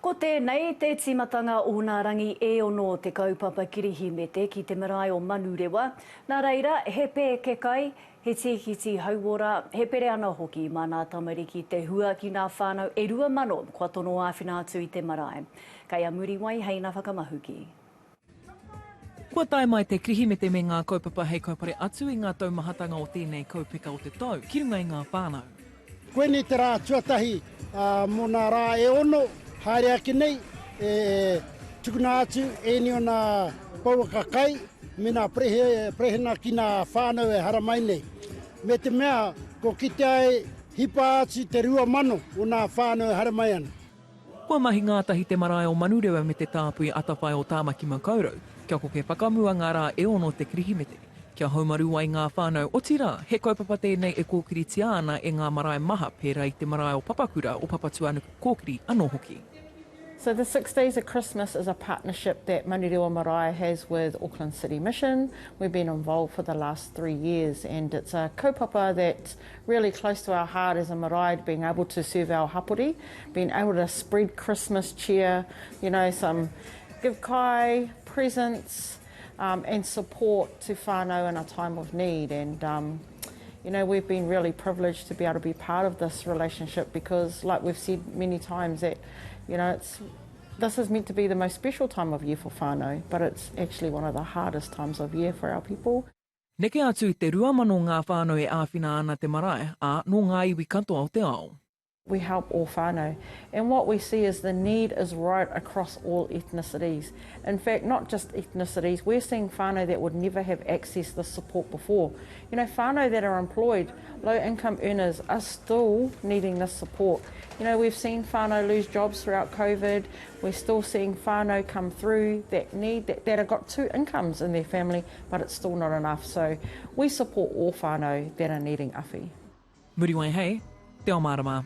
Ko tēnei te timatanga o ngā rangi e ono te kaupapa kirihimete ki te marae o Manurewa. Nā reira, he pē ke kai, he tihiti hauora, he pere ana hoki mā ngā tamariki te hua ki ngā whānau e 2,000 kua tono āwhina atu i te marae. Kai a muri wai hei ngā whakamahuki. Kua tae mai te kirihimete me ngā kaupapa hei kaupare atu i ngā taumahatanga o tēnei kaupeka o te tau, ki runga i ngā whānau. Koe ni te rā tuatahi mō nā rā e ono, haere ake nei, tukuna atu e ni o nā pauaka kai, me nā prehena ki nā whānau e haramai nei. Me te mea, ko kite ai hipa atu te 2,000 o nā whānau e haramai ana. Kua mahi ngātahi te marae o Manurewa me te tāpui atawhai o Tāmaki Makaurau, kia ko ke whakamua ngā rā e ono te kirihimete. Kia haumaru ai ngā whānau o tira, he kaupapa tēnei e kōkiri tia ana e ngā marae maha pērā i te marae o Papakura o Papatuanuku Kokiri anō hoki. So the 6 Days of Christmas is a partnership that Manurewa Marae has with Auckland City Mission. We've been involved for the last 3 years, and it's a kaupapa that's really close to our heart as a marae, being able to serve our hapori, being able to spread Christmas cheer, you know, some give kai, presents, and support to whānau in a time of need. And you know, we've been really privileged to be able to be part of this relationship because, like we've said many times, that, you know, this is meant to be the most special time of year for whānau, but it's actually one of the hardest times of year for our people. Neke atu te 2,000 ngā whānau e āwhina ana te marae, a no ngā iwi katoa o te ao. We help all whānau, and what we see is the need is right across all ethnicities. In fact, not just ethnicities, we're seeing whānau that would never have access to this support before. You know, whānau that are employed, low income earners, are still needing this support. You know, we've seen whānau lose jobs throughout COVID. We're still seeing whānau come through that have got 2 incomes in their family, but it's still not enough. So we support all whānau that are needing awhi. Muri wai hei, te Ao Mārama.